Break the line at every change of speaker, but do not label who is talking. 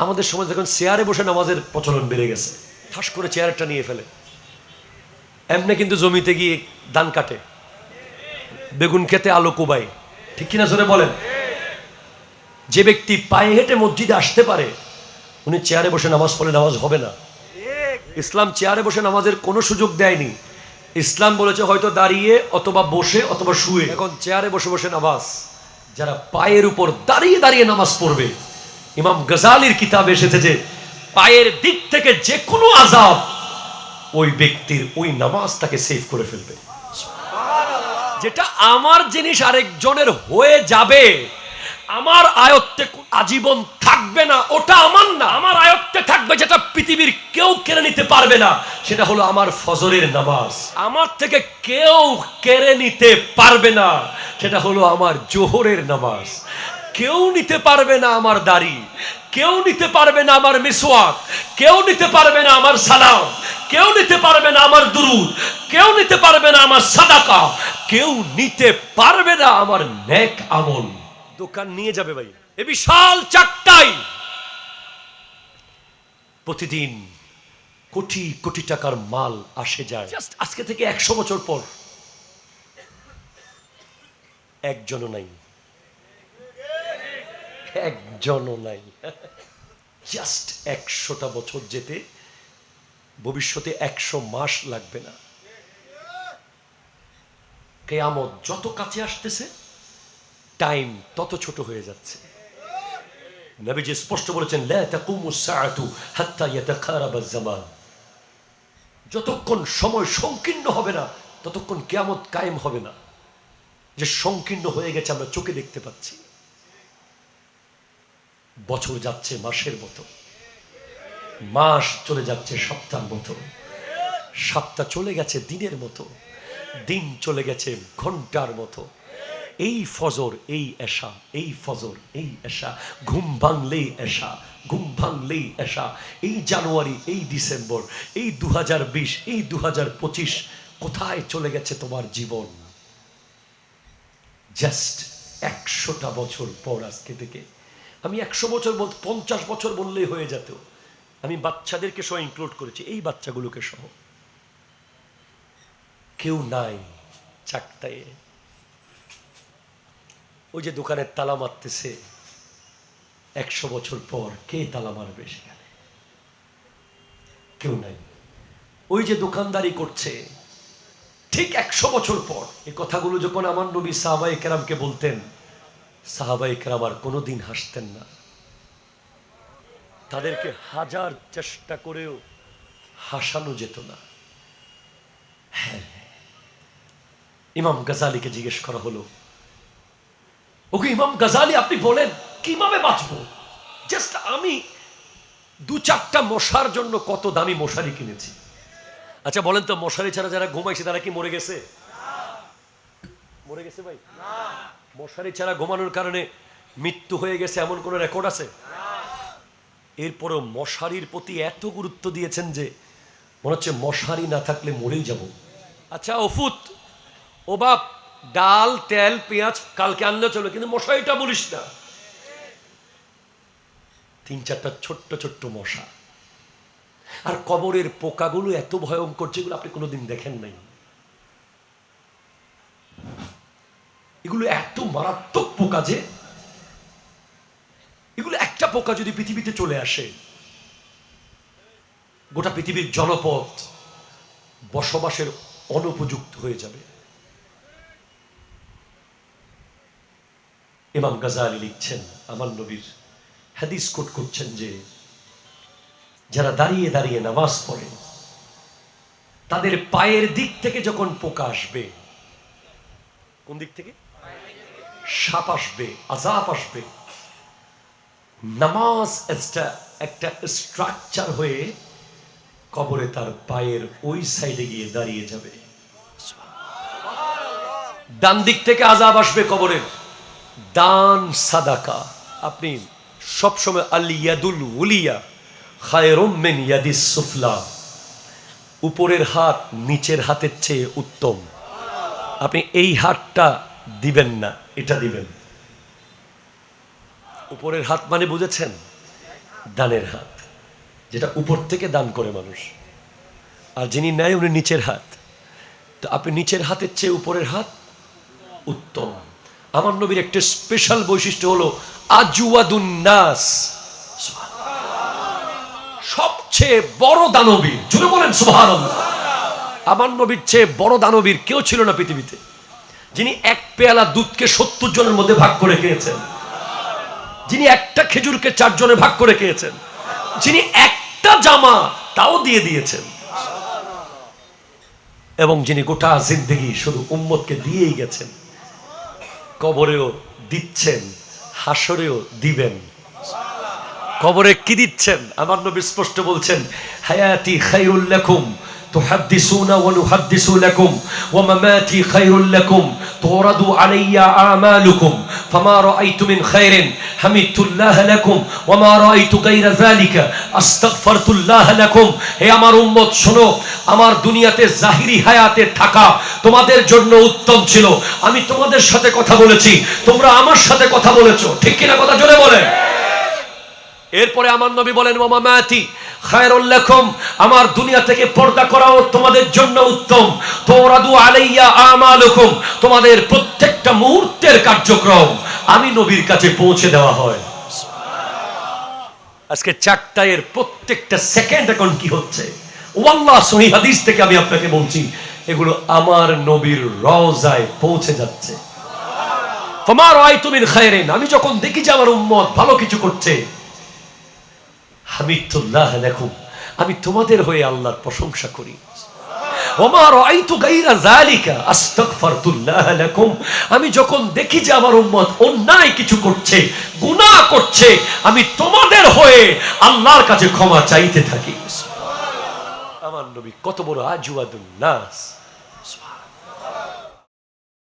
আমাদের সমাজ এখন চেয়ারে বসে নামাজের প্রচলন বেড়ে গেছে, ঠাস করে চেয়ারটা নিয়ে ফেলে, এমনি কিন্তু জমিতে গিয়ে ধান কাটে, বেগুন খেতে আলো কোবায়, ঠিক কিনা জোরে বলেন? যে ব্যক্তি পায়ে হেঁটে মসজিদে আসতে পারে উনি চেয়ারে বসে নামাজ পড়লে নামাজ হবে না। ইসলাম চেয়ারে বসে নামাজের কোনো সুযোগ দেয়নি। ইসলাম বলেছে হয়তো দাঁড়িয়ে অথবা বসে অথবা শুয়ে। এখন চেয়ারে বসে বসে নামাজ, যারা পায়ের উপর দাঁড়িয়ে দাঁড়িয়ে নামাজ পড়বে, ইমাম গজালির কিতাবে এসেছে যে পায়ের দিক থেকে যে কোনো আযাব ওই ব্যক্তির ওই নামাজ তাকে সেভ করে ফেলবে। যেটা আমার জিনিস আরেকজনের হয়ে যাবে, আমার আয়ত্তে আজীবন থাকবে না, ওটা আমার না। আমার আয়ত্তে থাকবে যেটা পৃথিবীর কেউ কেড়ে নিতে পারবে না, সেটা হলো আমার ফজরের নামাজ। আমার থেকে কেউ কেড়ে নিতে পারবে না, সেটা হলো আমার জোহরের নামাজ। কেউ নিতে পারবে না আমার দাড়ি, কেউ নিতে পারবে না আমার মিসওয়াক, কেউ নিতে পারবে না আমার সালাম, কেউ নিতে পারবে না আমার দুরূদ, কেউ নিতে পারবে না আমার সাদাকা, কেউ নিতে পারবে না আমার নেক আমল। দোকান নিয়ে যাবে ভাই, এ বিশাল চাকটাই প্রতিদিন কোটি কোটি টাকার মাল আসে যায়। জাস্ট আজকে থেকে 100 বছর পর একজনও নাই, একজনও নাই। জাস্ট 100টা বছর যেতে ভবিষ্যতে 100 মাস লাগবে না। কিয়ামত যত কাছে আসতেছে টাইম তত ছোট হয়ে যাচ্ছে। নবীজি স্পষ্ট বলেছেন লা তাকুমুস সাআতু হাত্তা ইয়াতাকারাবাজ জামান। যতক্ষণ সময় সংকীর্ণ হবে না ততক্ষণ কিয়ামত কায়েম হবে না। যে সংকীর্ণ হয়ে গেছে আমরা চোখে দেখতে পাচ্ছি। বছর যাচ্ছে মাসের মতো, মাস চলে যাচ্ছে সপ্তাহের মতো, সপ্তাহ চলে গেছে দিনের মতো, দিন চলে গেছে ঘন্টার মতো। এই ফজর এই এশা, এই ফজর এই এশা, ঘুম ভাঙলেই এশা, ঘুম ভাঙলেই এশা। এই জানুয়ারি, এই ডিসেম্বর, এই 2020, এই 2025, কোথায় চলে গেছে তোমার জীবন? জাস্ট 100টা বছর পর আজকে থেকে, আমি 100 বছর বলতে 50 বছর বললেই হয়ে যেত। আমি বাচ্চাদেরকে সহ ইনক্লুড করেছি, এই বাচ্চাগুলোকে সহ। কেউ নাই চাকতায়ে, ওই যে দোকানের তালা মারতেছে, 100 বছর পর কে তালা মারবে সেখানে? কেউ নাই। ওই যে দোকানদারি করছে, ঠিক 100 বছর পর। এই কথাগুলো যখন আমার নবী সাহাবায়ে কেরামকে বলতেন, সাহাবায়ে কেরাম আর কোনোদিন হাসতেন না। তাদেরকে হাজার চেষ্টা করেও হাসানো যেত না। হ্যাঁ, ইমাম গজালিকে জিজ্ঞেস করা হলো, ওকে ইমাম গজালি আপনি বলেন কিভাবে বাঁচবো? জাস্ট আমি 2-4টা মশার জন্য কত দামি মশারি কিনেছি। আচ্ছা বলেন তো, মশারি ছাড়া যারা ঘুমাইছে তারা কি মরে গেছে? মরে গেছে ভাই? মশারি ছাড়া ঘুমানোর কারণে মৃত্যু হয়ে গেছে এমন কোন রেকর্ড আছে? এরপরও মশারির প্রতি এত গুরুত্ব দিয়েছেন যে মনে হচ্ছে মশারি না থাকলে মরেই যাব। আচ্ছা ওফুত, ও বাপ, ডাল তেল পেঁয়াজ কালকে আনলে চলো, কিন্তু মশারিটা বলিস না। 3-4টা ছোট্ট ছোট্ট মশা। আর কবরের পোকাগুলো এত ভয়ঙ্কর যেগুলো আপনি কোনোদিন দেখেন নাই। এগুলো এত মারাত্মক পোকা যে এগুলো একটা পোকা যদি পৃথিবীতে চলে আসে, গোটা পৃথিবীর জনপদ বসবাসের অনুপযুক্ত হয়ে যাবে। ইমাম গজালি লিখছেন, আমার নবীর হাদিস কোট করছেন যে যারা দাঁড়িয়ে দাঁড়িয়ে নামাজ পড়ে তাদের পায়ের দিক থেকে যখন পোকা আসবে, কোন দিক থেকে? সাপ আসবে, আযাব আসবে, নামাজ একটা স্ট্রাকচার হয়ে কবরে তার পায়ের ওই সাইডে গিয়ে দাঁড়িয়ে যাবে। ডান দিক থেকে আযাব আসবে কবরের। দান সাদাকা, আপনি সবসময় আল ইয়াদুল উলিয়া খায়রুম মিন ইয়াদিস সুফলা, উপরের হাত নিচের হাতের চেয়ে উত্তম। আপনি এই হাতটা দিবেন না, এটা দিবেন। উপরের হাত মানে বুঝেছেন? দানের হাত, যেটা উপর থেকে দান করে মানুষ, আর যিনি নেয় উনি নিচের হাত। তো আপনি নিচের হাতের চেয়ে উপরের হাত উত্তম। আমার নবীর একটা স্পেশাল বৈশিষ্ট্য হলো আজওয়াদুন নাস, সবচেয়ে বড় দানবীর। জুড়ে বলেন সুবহানাল্লাহ। আমার নবীর চেয়ে বড় দানবীর কেউ ছিল না পৃথিবীতে, যিনি এক পেয়ালা দুধকে 70 জনের মধ্যে ভাগ করে খেয়েছেন, যিনি একটা খেজুরকে 4 জনে ভাগ করে খেয়েছেন, যিনি একটা জামা তাও দিয়ে দিয়েছেন, এবং যিনি গোটা জিন্দেগি শুধু উম্মতকে দিয়েই গেছেন, কবরেও দিচ্ছেন, হাসরেও দিবেন। কবরে কি দিচ্ছেন? আমার নবী স্পষ্ট বলছেন, হায়াতি খায়রুল লাকুম তুহাদ্দিসুনা ওয়া নুহাদ্দিসু লাকুম ওয়া মামাতি খায়রুল লাকুম তুরাদু আলাইয়া আমালুকুম ফামা রাআইতু মিন খায়রিন হামিদতুল্লাহ লাকুম ওয়া মা রাআইতু গায়রা যালিকা আস্তাগফারতুল্লাহ লাকুম। হে আমার উম্মত শোনো, আমার দুনিয়াতে জাহিরি হায়াতে থাকা তোমাদের জন্য উত্তম ছিল। আমি তোমাদের সাথে কথা বলেছি, তোমরা আমার সাথে কথা বলেছো, ঠিক কিনা? কথা জোরে বলেন। এরপরে আমার নবী বলেন, ওয়া মামাতি খায়রুল লাকুম, আমার দুনিয়া থেকে পর্দা করাও তোমাদের জন্য উত্তম। তুরাদু আলাইয়া আমালুকুম, তোমাদের প্রত্যেকটা মুহূর্তের কার্যক্রম আমি নবীর কাছে পৌঁছে দেওয়া হয়। আজকে চারটায়ের প্রত্যেকটা সেকেন্ড এখন কি হচ্ছে, ওয়াল্লাহ সহিহ হাদিস থেকে আমি আপনাকে বলছি, এগুলো আমার নবীর রওজায় পৌঁছে যাচ্ছে। ফামা রাআইতু মিন খায়রিন, আমি যখন দেখি যে আমার উম্মত ভালো কিছু করছে, হামিদতুল্লাহ লাকুম, আমি তোমাদের হয়ে আল্লাহর প্রশংসা করি। ওয়া মা রাআইতু গায়রা যালিকা আস্তাগফারতুল্লাহ লাকুম, আমি যখন দেখি যে আমার উম্মত অন্যায় কিছু করছে, গুনাহ করছে, আমি তোমাদের হয়ে আল্লাহর কাছে ক্ষমা চাইতে থাকি। আমার নবী কত বড় আজওয়াদুন নাস।